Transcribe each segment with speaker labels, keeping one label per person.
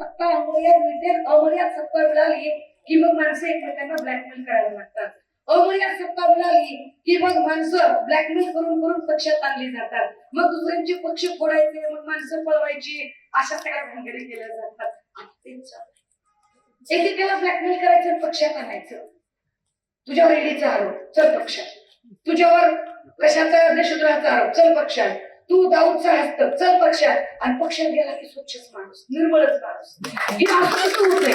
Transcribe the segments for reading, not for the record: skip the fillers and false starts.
Speaker 1: सत्ता अमर्याद मिळते, अमर्याद सत्ता मिळाली की मग माणसं एकमेकांना ब्लॅकमेल करायला लागतात. अमर्याद सत्ता मिळाली की मग माणसं ब्लॅकमेल करून करून पक्षात आणली जातात. मग दुसऱ्यांचे पक्ष फोडायचे, मग माणसं पळवायची, अशा सगळ्या भानगडी केल्या जातात. एकेकाला ब्लॅकमेल करायचं, पक्षात आणायचं. तुझ्यावर ईडीचा आरोप, चल पक्षात. तुझ्यावर कशाचा देशद्रोहाचा आरोप, चल पक्षात. तू दाऊदचा हस्त, चल पक्षात. आणि पक्षात गेला की स्वच्छच माणूस, निर्मळच माणूस. हे असं होतंय.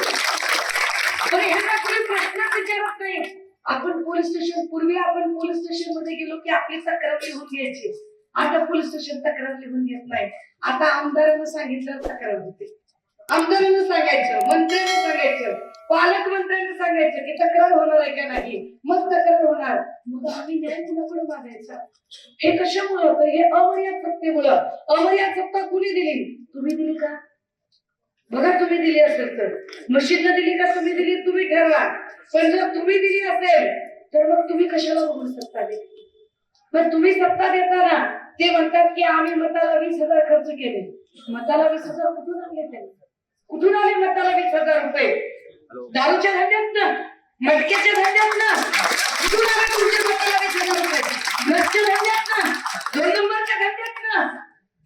Speaker 1: पण ह्यांना कोणी प्रश्न विचारत नाही. आपण पोलीस स्टेशन, पूर्वी आपण पोलीस स्टेशन मध्ये गेलो की आपली तक्रार लिहून घ्यायची. आता पोलीस स्टेशन तक्रार लिहून घेत नाही. आता आमदारांना सांगितलं तक्रार होते. आमदारांना सांगायचं, मंत्र्यांना सांगायचं, पालकमंत्र्यांना सांगायचं की तक्रार होणार आहे का नाही. मग तक्रार होणार, मग आम्ही न्याय कुणाकडे मागायचा. हे कशामुळे होतं? हे अमर्याद सत्तेमुळं. अमर्याद सत्ता कुणी दिली? तुम्ही दिली का? बघा, तुम्ही दिली असेल तर. मशीनला दिली का तुम्ही दिली? तुम्ही ठरवा. पण जर तुम्ही दिली असेल तर मग तुम्ही कशाला बघून सत्ता दिली? पण तुम्ही सत्ता देताना ते म्हणतात की आम्ही मताला 20,000 खर्च केले. मताला 20,000 कुठून आणले? त्यांनी कुठून आले मताला 20,000 रुपये? दारूच्या धंद्यातनं, मटक्याच्या धंद्यातनं कुठून आले तुमच्या मताला 20,000 रुपये? नसच्या धंद्यातनं, 2 नंबरच्या धंद्यातनं.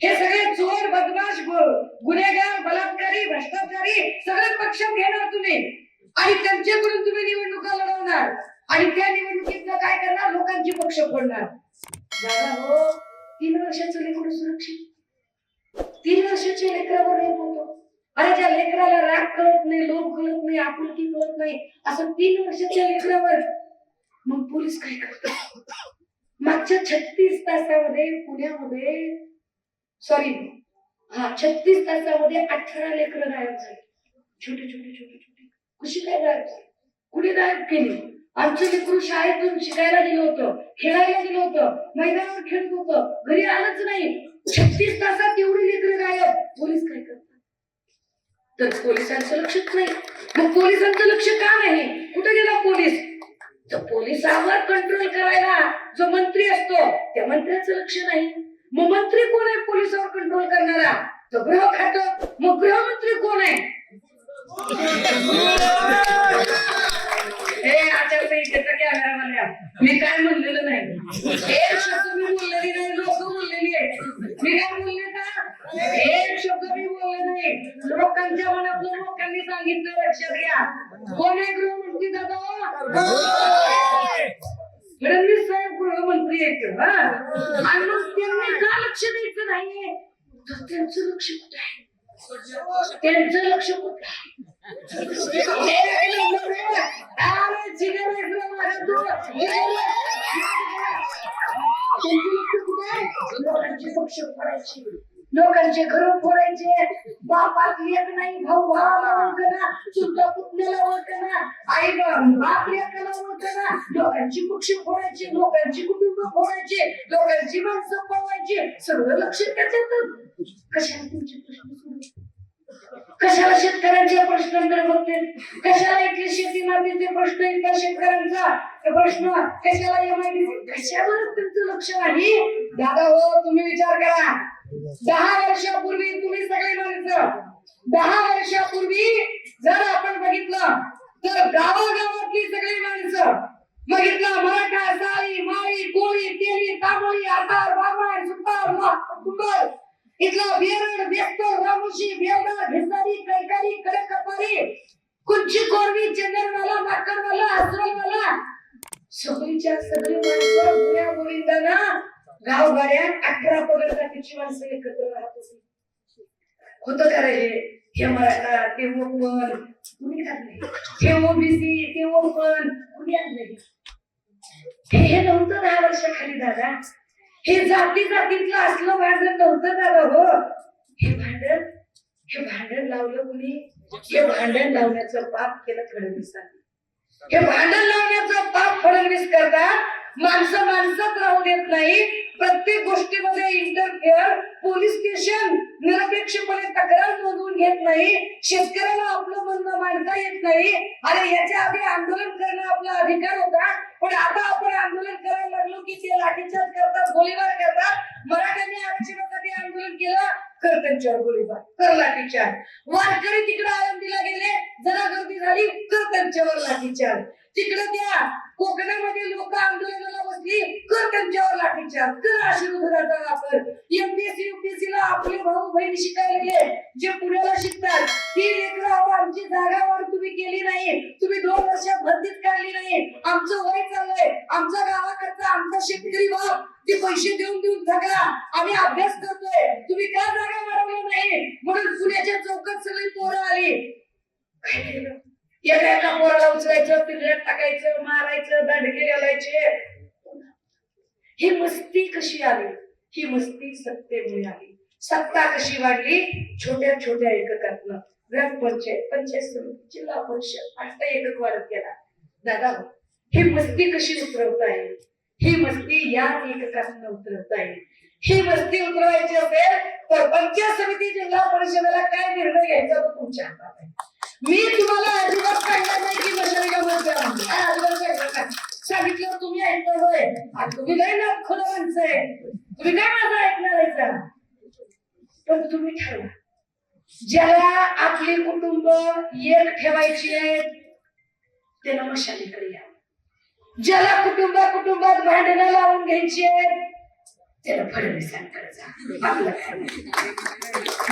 Speaker 1: हे सगळे चोर, बदमाश, गुन्हेगार, बलात्कारी, भ्रष्टाचारी सगळे पक्षात घेणार तुम्ही आणि त्यांच्याकडून तुम्ही निवडणुका लढवणार आणि त्या निवडणुकीतनं काय करणार? लोकांची पक्ष फोडणार. दादा हो, 3 वर्षाचं लेकरू सुरक्षित. 3 वर्षाच्या लेकरावर रेप होतो. अरे ज्या लेकराला राग कळत नाही, लोभ कळत नाही, आपुलकी कळत नाही, असं 3 वर्षाच्या लेकरावर मग पोलीस काय करतात? मागच्या 36 तासामध्ये पुण्यामध्ये 36 तासामध्ये 18 लेकरं गायब झाली. छोटे छोटे छोटे छोटे. कशी काय गायब झाली? कुणी गायब केली? आमचं लेकरू शाळेतून शिकायला गेलं होतं, खेळायला गेलं होतं, मैदानावर खेळत होतं, घरी आलंच नाही. 36 तासात एवढी लेकरं गायब. पोलीस काय करतात? तर पोलिसांचं लक्षच नाही. मग पोलिसांचं लक्ष का नाही? कुठे गेला पोलीस? तर पोलिसांवर कंट्रोल करायला जो मंत्री असतो त्या मंत्र्याचं लक्ष नाही. मग मंत्री कोण आहे पोलिसांवर कंट्रोल करणारा? तो गृह खातं. मग गृहमंत्री कोण आहे? हे आचारसंहितेचा कॅमेरावाल्या, मी काय म्हणलेलं नाही. एक शब्द मी बोललेली नाही, लोक बोललेली आहे. मी काय बोलले का? एक शब्द मी बोलले नाही. लोकांच्या मनातलं लोकांनी सांगितलं, लक्षात घ्या. कोण आहे गृहमंत्री दादा? फडणवीस साहेब गृहमंत्री आहेत. आणि मग त्यांनी का लक्ष द्यायचं नाही? तर त्यांचं लक्ष कुठं आहे? त्यांचं लक्ष कुठं आहे? लोकांचे घर फोडायचे. बापात लेक नाही, भाऊ भावाला ओळखना, सुद्धा पुतण्याला ओळखना, आई बाप लेकाला ओळखना. लोकांची पक्ष फोडायची, लोकांची कुटुंब फोडायची, लोकांची माणसं पळवायची. सगळं लक्ष त्याच्यातच. कशाला तुमचे प्रश्न सोडले? कशाला शेतकऱ्यांचे प्रश्नांकडे बघते? कशाला इथले शेती मातीचे प्रश्न, इथला शेतकऱ्यांचा प्रश्न, कशाला एमआयडीसी, कशावर तुमचं लक्ष नाही? दादा हो, तुम्ही विचार करा. 10 वर्षापूर्वी तुम्ही सगळे माणसं, 10 वर्षापूर्वी जर आपण बघितलं तर गावागावातली सगळी माणसं बघितलं. मराठा, साळी, माळी, कोळी, तेली, तांबोळी, आतार, बाबाळ, सुतार, कुंभार, इथला बेरड, बेस्तर, रामोशी, बेवडा, भिसारी, कैकारी, कडकपारी, कुंची, कोरवी, चंदनवाला, माकडवाला, अस्वलवाला, सगळीच्या सगळी माणसं गुण्या गोविंदाना गावगाड्यात 18 पगड जातीची माणसं एकत्र राहत होती. होतं का रे? हे मराठा, ते ओपन, कुणी काढले? हे ओबीसी, ते ओपन, कुणी आणले? हे नव्हतं 10 वर्षाखाली दादा. हे जाती जातीतलं असलं भांडण नव्हतं दादा हो. हे भांडण लावलं कुणी? हे भांडण लावण्याचं पाप केलं फडणवीसांनी. हे भांडण लावण्याचं पाप फडणवीस करतात. माणसं माणसात राहू देत नाही. प्रत्येक गोष्टीमध्ये इंटरफेअर. पोलीस स्टेशन निरपेक्षपणे तक्रार नोंदवून घेत नाही. शेतकऱ्याला आपलं म्हणणं मांडता येत नाही. अरे याच्या आधी आंदोलन करणं आपला अधिकार होता, पण आता आपण आंदोलन करायला लागलो की ते लाठीचार्ज करतात, गोळीबार करतात. मराठ्यांनी आरक्षणासाठी आंदोलन केलं, कर त्यांच्यावर गोळीबार, कर लाठीचार. वारकरी तिकडे आळंदीला गेले, जरा गर्दी झाली, कर त्यांच्यावर लाठीचार. तिकडे त्या कोकणामध्ये लोक आंदोलनाला बसली, कर त्यांच्यावर लाठीचार, कर आशीर्वादाचा वापर. एमपीएससी युपीएससी ला आपले भाऊ बहिणी शिकायलेले जे पुण्याला शिकतात, ती लेकरं आमची जागा वाढ तुम्ही केली नाही, तुम्ही 2 वर्षात भरतीच काढली नाही, आमचं वय चाललंय, आमच्या गावाकडचा आमचा शेतकरी बाप ते पैसे देऊन देऊन थकला, आम्ही अभ्यास करतोय, तुम्ही का जागा वाढवली नाही? म्हणून पुण्याच्या चौकात सगळी पोरं आली. काय केलं? एका पोराला उचलायचं, पिंजऱ्यात टाकायचं, मारायचं, दांडके घालायचे. ही मस्ती कशी आली? ही मस्ती सत्तेमुळे आली. सत्ता कशी वाढली? छोट्या छोट्या एककातनं ग्रामपंचायत, पंचायत समिती, जिल्हा परिषद, आता एकक वाढत गेला. दादा, ही मस्ती कशी उतरवता येईल? ही मस्ती या एककातनं उतरवता येईल. ही मस्ती उतरवायची असेल तर पंचायत समिती, जिल्हा परिषदेला काय निर्णय घ्यायचा तो तुमच्या हातात आहे. मी तुम्हाला अजिबात सांगणार नाही की मशालीला मत द्या म्हणून. अजिबात सांगणार नाही. सांगितलं तुम्ही ऐकणार होय, तुम्ही काय ना खुलं माणसं आहे, तुम्ही काय माझं ऐकणार आहे? पण तुम्ही ठरवा, ज्याला आपली कुटुंब एक ठेवायची आहे त्याला मशालीकडे या. ज्याला कुटुंबात भांडणं लावून घ्यायची आहे त्याला फडणवीसांकडे जा. आपलं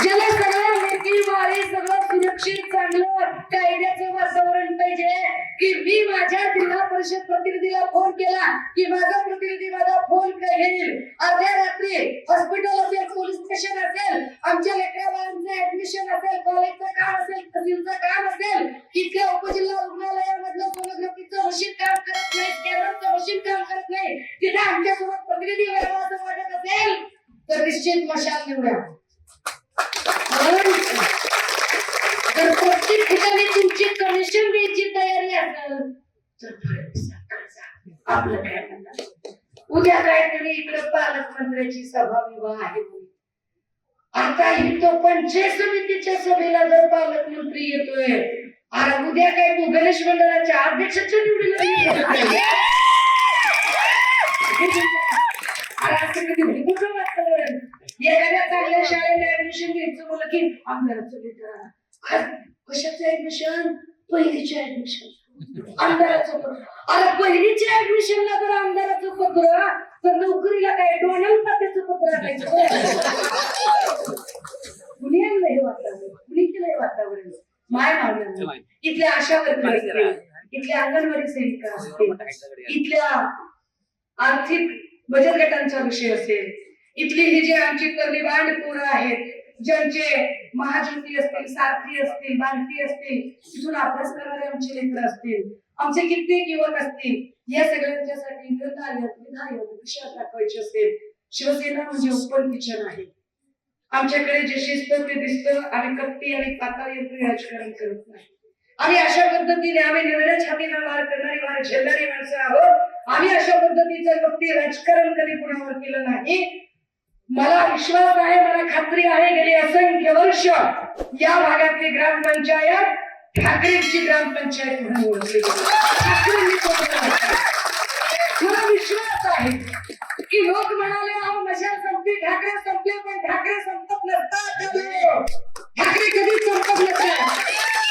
Speaker 1: ज्याला सगळं नीती वारी, सगळं सुरक्षित, चांगलं कायद्याचं वातावरण पाहिजे, की मी माझ्या जिल्हा परिषद प्रतिनिधीला फोन केला की माझा प्रतिनिधी माझा फोन घेईल, अर्ध्या रात्री हॉस्पिटल असेल, पोलीस स्टेशन असेल, आमच्या लेकरा बाळांचं ऍडमिशन असेल, कॉलेजचं काम असेल, तहसीलचं काम असेल, इथल्या उपजिल्हा रुग्णालयामधलं सोनोग्राफीचं मशीन काम करत नाही, स्कॅनरचं मशीन काम करत नाही, तिथे आमच्यासोबत प्रतिनिधी व्हावं असं वाटत असेल तर निश्चित मशाल निवडा. तर प्रत्येक ठिकाणी तुमची कमिशन द्यायची तयारी असेल तर आपलं काय म्हणणार? उद्या काहीतरी इकडे पालकमंत्र्याची सभा विवाह आहे, आता इथं पंचायत समितीच्या सभेला जर पालकमंत्री येतोय, आणि उद्या काय तू गणेश मंडळाच्या अध्यक्षाच्या निवडीला वातावरण. एखाद्या चांगल्या शाळेला ऍडमिशन घ्यायचं बोल की आमदाराचं लेटर, कशाचं ऍडमिशन? पहिलीच्या ऍडमिशन, आमदाराचं पत्र. अरे पहिलीच्या ऍडमिशनला जर आमदाराचं पत्र, तर नोकरीला काय डोनाल्ड तात्याचं पत्र आणायचं? कुणी आणलं हे वातावरण? कुणी केलं हे वातावरण? माय मावल्या इथल्या आशा वर्कर असतील, इथल्या अंगणवाडी सेविका असतील, इथल्या आर्थिक बचत गटांचा विषय असेल, इथली ही जे आमची तरुणी पोरं आहेत, ज्यांचे महाज्योती असतील, सारथी असतील, बांधती असतील, तिथून अभ्यास करणारे आमचे लेकर असतील, आमचे कित्येक युवक असतील, या सगळ्यांच्यासाठी विधायक विषय दाखवायचे असेल, शिवसेना म्हणजे ओपन किचन आहे. आमच्याकडे जे शिस्त ते दिसतं, आम्ही कपटी आणि पाताळ यंत्री राजकारण करत नाही. आम्ही अशा पद्धतीने आम्ही निर्णय छातीला वार करणारी, वार झेलणारी माणसं आहोत. आम्ही अशा पद्धतीचं कपटी राजकारण कधी कुणावर केलं नाही. मला विश्वास आहे, मला खात्री आहे, गेली असंख्य वर्ष या भागातली ग्रामपंचायत ठाकरेंची ग्रामपंचायत म्हणून ओळखली गेली. मला विश्वास आहे की लोक म्हणाले अहो मशाल संपली, ठाकरे संपले, पण ठाकरे संपत नसतात. ठाकरे कधीच संपत नसतात.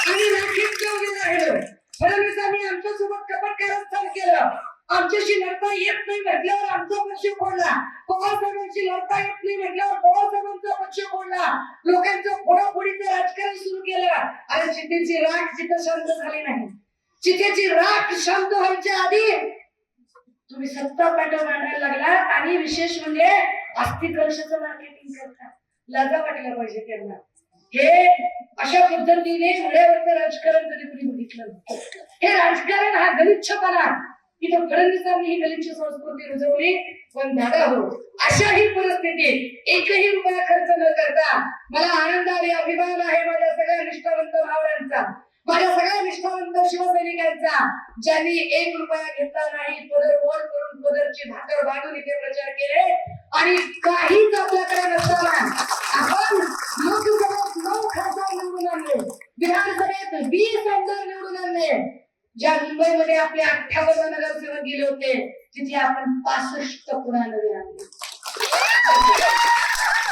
Speaker 1: आणि राखीत उभे राहिलो. फडणवीसांनी आमच्यासोबत कपट कारस्थान केलं. आमच्याशी लढता येत नाही म्हटल्यावर आमचा पक्ष फोडला. पवार साहेबांशी लढता येत नाही म्हटल्यावर पवार साहेबांचा पक्ष फोडला. लोकांचं फोडाफोडीचं राजकारण सुरू केलं. आणि चितेची राख जिथं शांत झाली नाही, चितेची राख शांत व्हायच्या आधी तुम्ही सत्ता पाठव मांडायला लागला. आणि विशेष म्हणजे आस्तिक कलशाचं मार्केटिंग करता. लाजा वाटल्या पाहिजे त्यांना. हे अशा पद्धतीने मुळ्यावरचं राजकारण कधी कुणी बघितलं नव्हतं. हे राजकारण हा गलिच्छपणा, इथं फडणवीसांनी ही गलिच्छ संस्कृती रुजवली. पण दादा हो, अशाही परिस्थितीत एकही रुपया खर्च न करता मला आनंद आणि अभिमान आहे माझ्या सगळ्या निष्ठावंत भावनांचा, माझ्या सगळ्या निष्ठावंत शिवसैनिकांचा, ज्यांनी 1 रुपया घेतला नाही, पदर ओढ करून पदरची भाकर बांधून इथे प्रचार केले. आणि काहीच आपल्याकडे नसताना आपण लोकसभेत 9 खासदार निवडून आणले, विधानसभेत 20 आमदार निवडून आणले. ज्या मुंबईमध्ये आपले 58 नगरसेवक गेले होते, तिथे आपण 65 पुन्हा नवे आणले.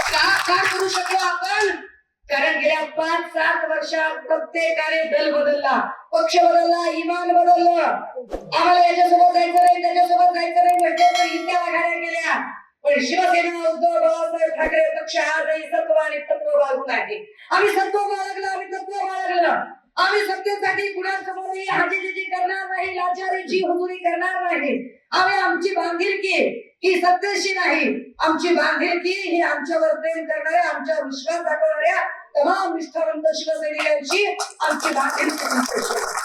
Speaker 1: का करू शकलो आपण? कारण गेल्या 5-7 वर्षात प्रत्येकाने दल बदलला, पक्ष बदलला, इमान बदललं. आम्हाला याच्यासोबत जायचं नाही, त्याच्यासोबत जायचं नाही म्हणजे तर इतक्या आघाड्या केल्या. पण शिवसेना, उद्धव बाळासाहेब ठाकरे पक्ष आजही सत्व आणि तत्व बाळगून आहे. आम्ही सत्व बाळगलं, आम्ही तत्व बाळगलं. आम्ही सत्तेसाठी कुणासमोरही हाजीजी करणार नाही, लाचारीची हुजुरी करणार नाही. आम्ही आमची बांधिलकी ही सत्तेशी नाही, आमची बांधिलकी ही आमच्यावर प्रेम करणाऱ्या, आमच्यावर विश्वास दाखवणाऱ्या तमाम निष्ठावंत शिवसैनिकांची आमची बांधिलकी.